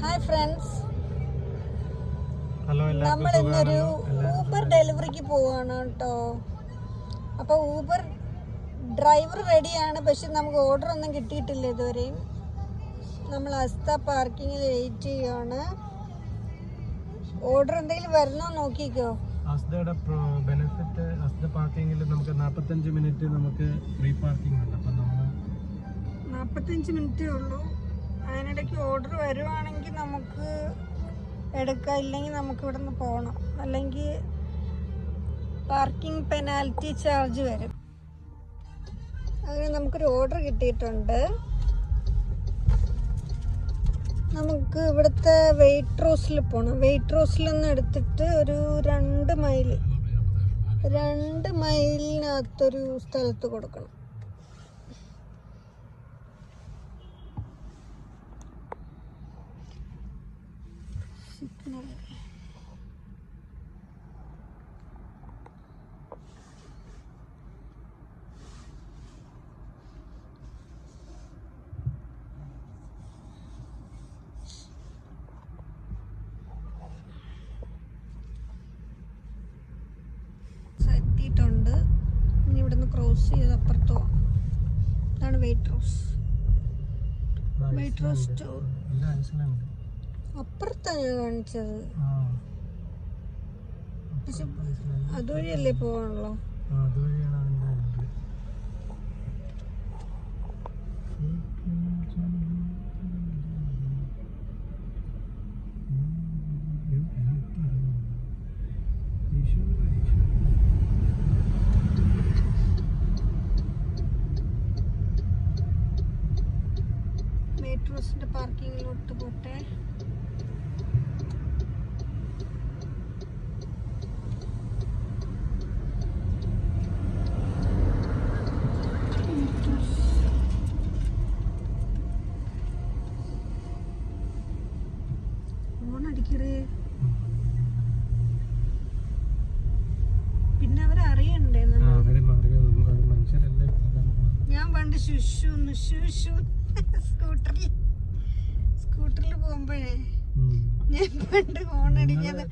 Hi friends, നമ്മൾ ഇന്നൊരു Uber ഡെലിവറിക്ക് പോവാണ് കേട്ടോ. അപ്പോൾ ഊബർ ഡ്രൈവർ റെഡിയാണ്, പക്ഷെ നമുക്ക് ഓർഡർ ഒന്നും കിട്ടിയിട്ടില്ല ഇതുവരെയും. നമ്മൾ അസ്ത പാർക്കിങ്ങിൽ വെയിറ്റ് ചെയ്യുകയാണ്. ഓർഡർ എന്തെങ്കിലും വരണോ നോക്കിക്കോ. അസ്തയുടെ ബെനിഫിറ്റ്, അസ്ത പാർക്കിങ്ങിൽ നമുക്ക് 45 മിനിറ്റ് നമുക്ക് ഫ്രീ പാർക്കിംഗ് ഉണ്ട്. അപ്പം നമ്മൾ 45 മിനിറ്റേ ഉള്ളൂ. അതിനിടയ്ക്ക് ഓർഡർ വരുവാണെങ്കിൽ നമുക്ക് എടുക്കാം, ഇല്ലെങ്കിൽ നമുക്ക് ഇവിടെ നിന്ന് പോകണം, അല്ലെങ്കിൽ പാർക്കിംഗ് പെനാൽറ്റി ചാർജ് വരും. അങ്ങനെ നമുക്കൊരു ഓർഡർ കിട്ടിയിട്ടുണ്ട്. നമുക്ക് ഇവിടുത്തെ വെയിറ്റ് പോകണം. വെയിറ്റ് നിന്ന് എടുത്തിട്ട് ഒരു 2 മൈലിനകത്തൊരു സ്ഥലത്ത് കൊടുക്കണം. എത്തിയിട്ടുണ്ട്. ഇനി ഇവിടുന്ന് ക്രോസ് ചെയ്ത് അപ്പുറത്ത് പോകാം. ഇതാണ് വെയിറ്റ് സ്റ്റോർ. അപ്പുറത്താണ് ഞാൻ കാണിച്ചത്. പക്ഷെ അതുവഴിയല്ലേ പോകാനുള്ളൂ. മെട്രോസിന്റെ പാർക്കിങ്ങിലോട്ട് പോട്ടെ. ഓണടിക്കറേ, പിന്നെ അവരറിയണ്ടേ? ഞാൻ പണ്ട് ശുശു സ്കൂട്ടറിൽ പോകുമ്പോഴേ ഞാൻ പണ്ട് ഹോണടിക്കാതെ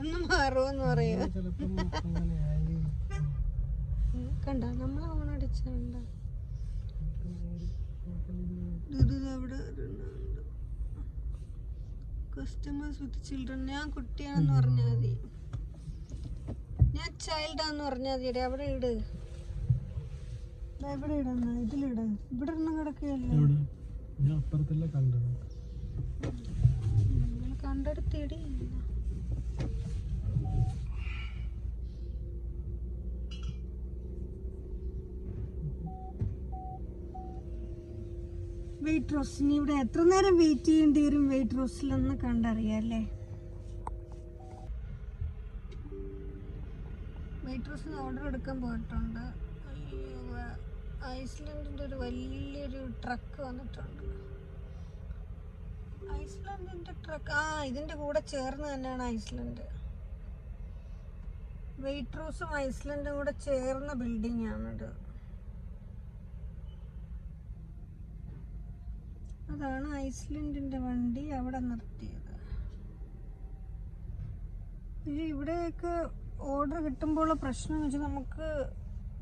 ഒന്ന് മാറുമെന്ന് പറയാ. കണ്ട നമ്മൾ ഹോണടിച്ചുണ്ട അവിടെ കസ്റ്റമേഴ്സ് വിത്ത് ചിൽഡ്രൻ. ഞാൻ കുട്ടിയാണെന്ന് പറഞ്ഞാൽ മതി, ഞാൻ ചൈൽഡാന്ന് പറഞ്ഞാൽ മതി. അവിടെ ഇട്, ഇവിടെ ഇടന്ന, ഇതിലിട്. ഇവിടെ ഇരുന്ന് കിടക്കുകയല്ലേ, കണ്ടെടുത്തിടി. വെയിറ്റ് റോസ്റ്റിന് ഇവിടെ എത്ര നേരം വെയിറ്റ് ചെയ്യേണ്ടി വരും വെയിറ്റ് റോസ്റ്റിലൊന്ന് കണ്ടറിയാല്ലേ. വെയിറ്റ് റോസ്റ്റിന് ഓർഡർ എടുക്കാൻ പോയിട്ടുണ്ട്. ഐസ്ലാൻഡിൻ്റെ ഒരു വലിയൊരു ട്രക്ക് വന്നിട്ടുണ്ട്. ഐസ്ലാൻഡിൻ്റെ ട്രക്ക്, ഇതിൻ്റെ കൂടെ ചേർന്ന് തന്നെയാണ് ഐസ്ലാൻഡ്. വെയിറ്റ് റോസും ഐസ്ലാൻഡും കൂടെ ചേർന്ന ബിൽഡിംഗ് ആണിത്. അതാണ് ഐസ്ലാൻഡിൻ്റെ വണ്ടി അവിടെ നിർത്തിയത്. ഇവിടെയൊക്കെ ഓർഡർ കിട്ടുമ്പോൾ പ്രശ്നം എന്ന് വെച്ചാൽ നമുക്ക്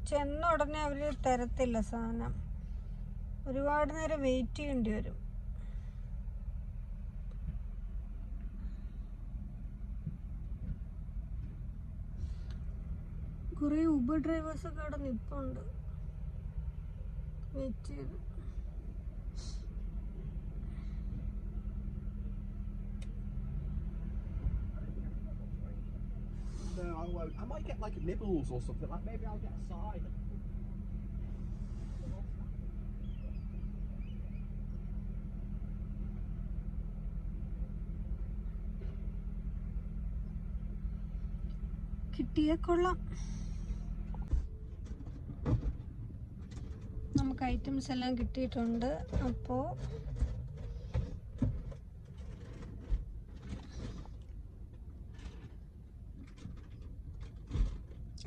ചെന്ന ഉടനെ അവർ തരത്തില്ല സാധനം. ഒരുപാട് നേരം വെയിറ്റ് ചെയ്യേണ്ടി വരും. കുറേ ഊബർ ഡ്രൈവേഴ്സൊക്കെ അവിടെ നിൽപ്പുണ്ട് വെയിറ്റ് ചെയ്ത്. I might get like nibbles or something. Like maybe I'll get a side. കിട്ടിയ കൊള്ളാം. നമുക്ക് ഐറ്റംസ് എല്ലാം കിട്ടിയിട്ടുണ്ട്. അപ്പോൾ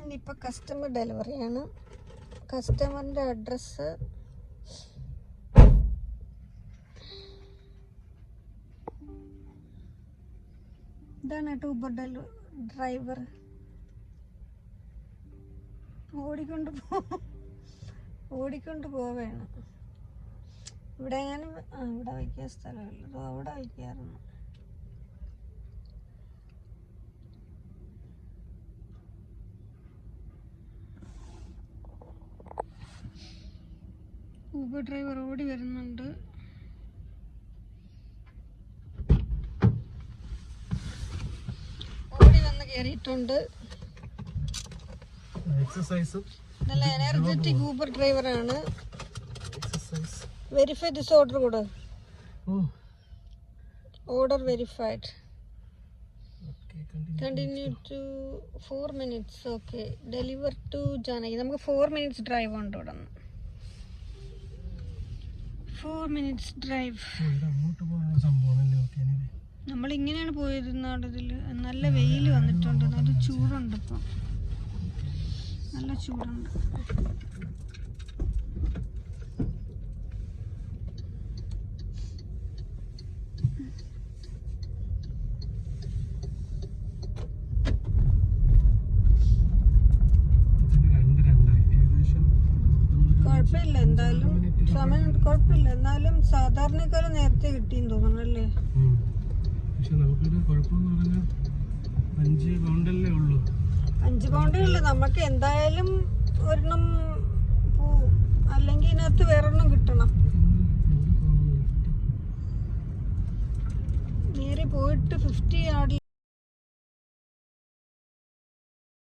ഇനിയിപ്പോൾ കസ്റ്റമർ ഡെലിവറിയാണ്. കസ്റ്റമറിൻ്റെ അഡ്രസ്സ് ഇതാണ് കേട്ടോ ഊബർ ഡ്രൈവർ. ഓടിക്കൊണ്ട് പോവേണ്. ഇവിടെ ഞാനും ഇവിടെ വയ്ക്കാൻ സ്ഥലമില്ല, അവിടെ വയ്ക്കാറുണ്ട്. ഊബർ ഡ്രൈവർ ഓടി വരുന്നുണ്ട്. ഓടി വന്ന് കയറിയിട്ടുണ്ട്. എക്സസൈസും നല്ല എനർജറ്റിക് ഊബർ ഡ്രൈവറാണ്. വെരിഫൈ ദിസ് ഓർഡർ കൂടെ. Order verified. Continue to 4 minutes. Okay, deliver to Janaki. നമുക്ക് 4 minutes ഡ്രൈവ് ഉണ്ട് ഇവിടെ നിന്ന്. 4 minutes ഡ്രൈവ്. നമ്മളിങ്ങനെയാണ് പോയിരുന്നത്. ഇതിൽ നല്ല വെയിൽ വന്നിട്ടുണ്ട്, നല്ല ചൂടുണ്ട്. ഇപ്പം നല്ല ചൂടുണ്ട്. കുഴപ്പമില്ല, എന്തായാലും സമയം കുഴപ്പമില്ല. എന്നാലും സാധാരണക്കാലം നേരത്തെ കിട്ടിയെന്ന് തോന്നുന്നു അല്ലേ? പക്ഷെ നമുക്കൊരു കുഴപ്പമെന്ന് പറഞ്ഞാൽ 5 പൗണ്ടല്ലേ ഉള്ളൂ. 5 പൗണ്ടേ ഉള്ളു. നമുക്ക് എന്തായാലും ഒരെണ്ണം പോവും, അല്ലെങ്കിൽ ഇതിനകത്ത് വേറൊരെണ്ണം കിട്ടണം. നേരെ പോയിട്ട് 50 യാർഡിൽ